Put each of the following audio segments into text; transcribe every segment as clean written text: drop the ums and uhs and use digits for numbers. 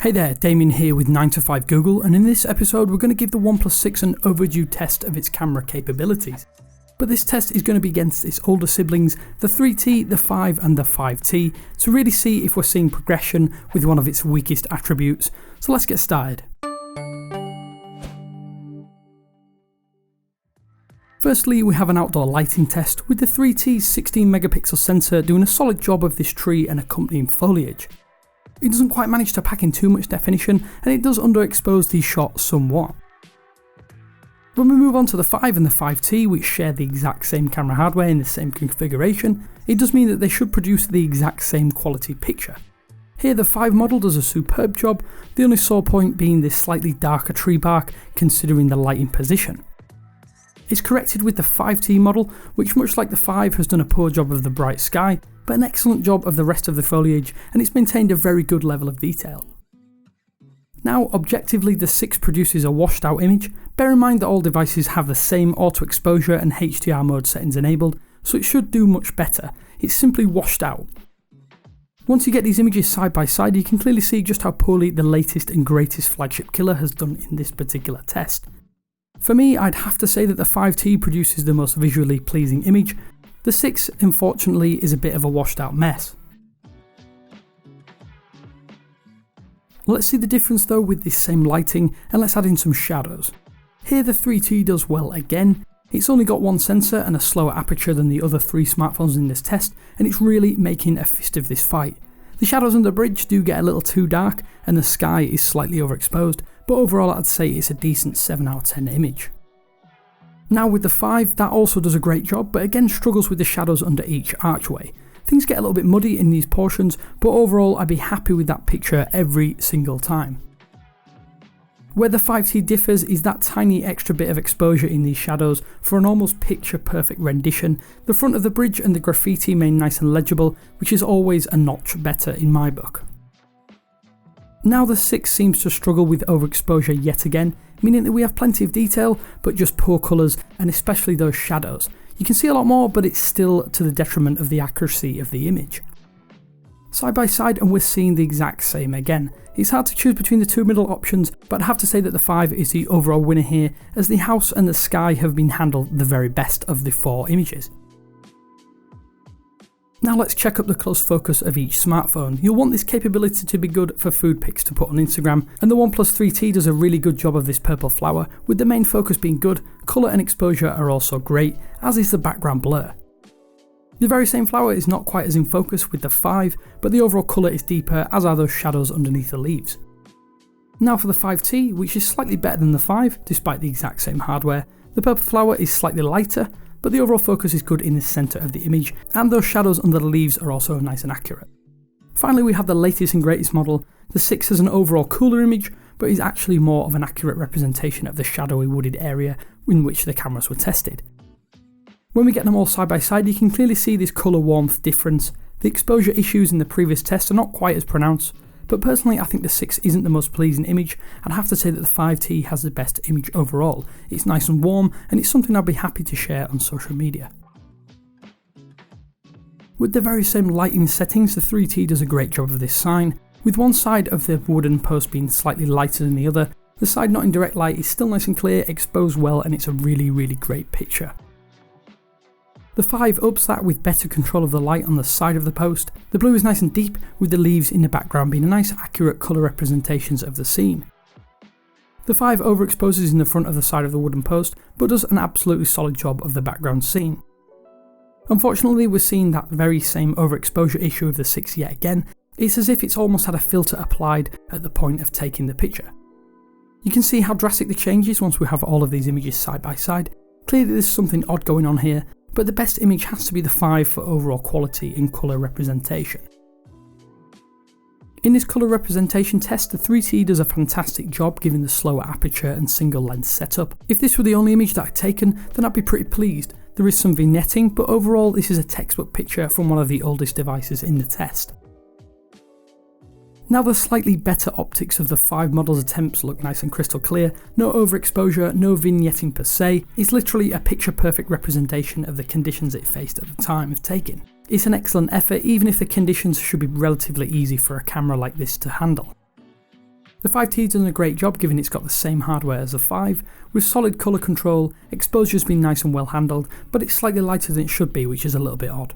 Hey there, Damien here with 9 to 5 Google, and in this episode we're going to give the OnePlus 6 an overdue test of its camera capabilities. But this test is going to be against its older siblings, the 3T, the 5 and the 5T, to really see if we're seeing progression with one of its weakest attributes. So let's get started. Firstly, we have an outdoor lighting test with the 3T's 16 megapixel sensor doing a solid job of this tree and accompanying foliage. It doesn't quite manage to pack in too much definition, and it does underexpose these shots somewhat. When we move on to the 5 and the 5T, which share the exact same camera hardware in the same configuration, it does mean that they should produce the exact same quality picture. Here the 5 model does a superb job, the only sore point being this slightly darker tree bark considering the lighting position. It's corrected with the 5T model, which much like the 5 has done a poor job of the bright sky, but an excellent job of the rest of the foliage, and it's maintained a very good level of detail. Now objectively the 6 produces a washed out image. Bear in mind that all devices have the same auto exposure and HDR mode settings enabled, so it should do much better. It's simply washed out. Once you get these images side by side, you can clearly see just how poorly the latest and greatest flagship killer has done in this particular test. For me, I'd have to say that the 5T produces the most visually pleasing image. The 6, unfortunately, is a bit of a washed out mess. Let's see the difference though with this same lighting, and let's add in some shadows. Here the 3T does well again. It's only got one sensor and a slower aperture than the other 3 smartphones in this test, and it's really making a fist of this fight. The shadows on the bridge do get a little too dark, and the sky is slightly overexposed, but overall I'd say it's a decent 7 out of 10 image. Now with the 5, that also does a great job, but again struggles with the shadows under each archway. Things get a little bit muddy in these portions, but overall I'd be happy with that picture every single time. Where the 5T differs is that tiny extra bit of exposure in these shadows for an almost picture perfect rendition. The front of the bridge and the graffiti remain nice and legible, which is always a notch better in my book. Now the 6 seems to struggle with overexposure yet again, meaning that we have plenty of detail but just poor colours, and especially those shadows. You can see a lot more, but it's still to the detriment of the accuracy of the image. Side by side and we're seeing the exact same again. It's hard to choose between the 2 middle options, but I have to say that the 5 is the overall winner here, as the house and the sky have been handled the very best of the 4 images. Now let's check up the close focus of each smartphone. You'll want this capability to be good for food pics to put on Instagram, and the OnePlus 3T does a really good job of this purple flower, with the main focus being good. Colour and exposure are also great, as is the background blur. The very same flower is not quite as in focus with the 5, but the overall colour is deeper, as are those shadows underneath the leaves. Now for the 5T, which is slightly better than the 5, despite the exact same hardware. The purple flower is slightly lighter, but the overall focus is good in the centre of the image, and those shadows under the leaves are also nice and accurate. Finally, we have the latest and greatest model. The 6 has an overall cooler image, but is actually more of an accurate representation of the shadowy wooded area in which the cameras were tested. When we get them all side by side, you can clearly see this colour warmth difference. The exposure issues in the previous test are not quite as pronounced, but personally I think the 6 isn't the most pleasing image, and I have to say that the 5T has the best image overall. It's nice and warm, and it's something I'd be happy to share on social media. With the very same lighting settings, the 3T does a great job of this sign. With one side of the wooden post being slightly lighter than the other, the side not in direct light is still nice and clear, exposed well, and it's a really great picture. The 5 ups that with better control of the light on the side of the post. The blue is nice and deep, with the leaves in the background being a nice accurate colour representations of the scene. The 5 overexposes in the front of the side of the wooden post, but does an absolutely solid job of the background scene. Unfortunately, we're seeing that very same overexposure issue of the 6 yet again. It's as if it's almost had a filter applied at the point of taking the picture. You can see how drastic the change is once we have all of these images side by side. Clearly there's something odd going on here, but the best image has to be the 5 for overall quality and colour representation. In this colour representation test, the 3T does a fantastic job given the slower aperture and single lens setup. If this were the only image that I'd taken, then I'd be pretty pleased. There is some vignetting, but overall this is a textbook picture from one of the oldest devices in the test. Now the slightly better optics of the 5 model's attempts look nice and crystal clear, no overexposure, no vignetting per se. It's literally a picture perfect representation of the conditions it faced at the time of taking. It's an excellent effort, even if the conditions should be relatively easy for a camera like this to handle. The 5T does a great job given it's got the same hardware as the 5, with solid colour control, exposure's been nice and well handled, but it's slightly lighter than it should be, which is a little bit odd.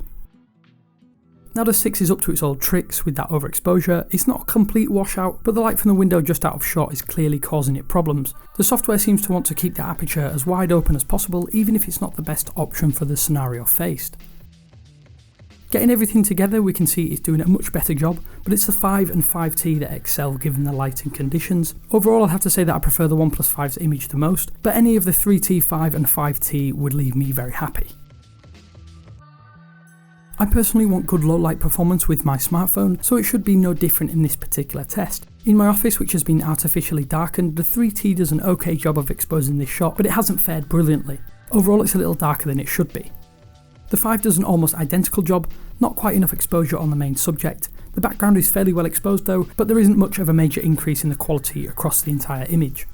Now the 6 is up to its old tricks with that overexposure. It's not a complete washout, but the light from the window just out of shot is clearly causing it problems. The software seems to want to keep the aperture as wide open as possible, even if it's not the best option for the scenario faced. Getting everything together, we can see it's doing a much better job, but it's the 5 and 5T that excel given the lighting conditions. Overall, I'd have to say that I prefer the OnePlus 5's image the most, but any of the 3T, 5 and 5T would leave me very happy. I personally want good low light performance with my smartphone, so it should be no different in this particular test. In my office, which has been artificially darkened, the 3T does an okay job of exposing this shot, but it hasn't fared brilliantly. Overall, it's a little darker than it should be. The 5 does an almost identical job, not quite enough exposure on the main subject. The background is fairly well exposed though, but there isn't much of a major increase in the quality across the entire image.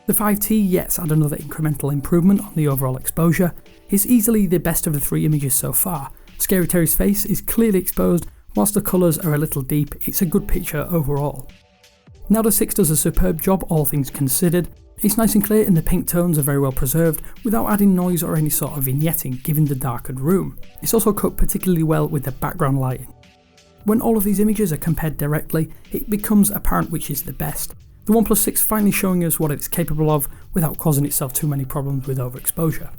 The 5T yet adds another incremental improvement on the overall exposure. It's easily the best of the 3 images so far. Scary Terry's face is clearly exposed, whilst the colours are a little deep. It's a good picture overall. Now the 6 does a superb job, all things considered. It's nice and clear and the pink tones are very well preserved without adding noise or any sort of vignetting given the darkened room. It's also cooked particularly well with the background lighting. When all of these images are compared directly, it becomes apparent which is the best. The OnePlus 6 finally showing us what it's capable of without causing itself too many problems with overexposure.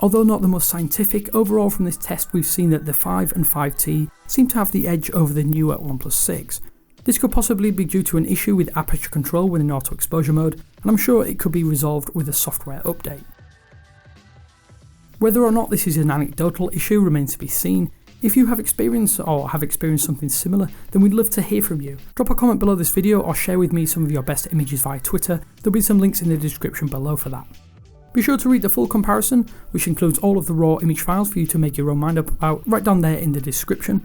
Although not the most scientific, overall from this test we've seen that the 5 and 5T seem to have the edge over the newer OnePlus 6. This could possibly be due to an issue with aperture control within auto exposure mode, and I'm sure it could be resolved with a software update. Whether or not this is an anecdotal issue remains to be seen. If you have experienced or have experienced something similar, then we'd love to hear from you. Drop a comment below this video or share with me some of your best images via Twitter. There'll be some links in the description below for that. Be sure to read the full comparison, which includes all of the raw image files for you to make your own mind up about, right down there in the description.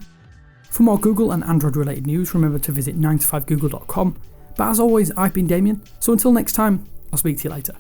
For more Google and Android related news, remember to visit 9to5google.com. But as always, I've been Damien, so until next time, I'll speak to you later.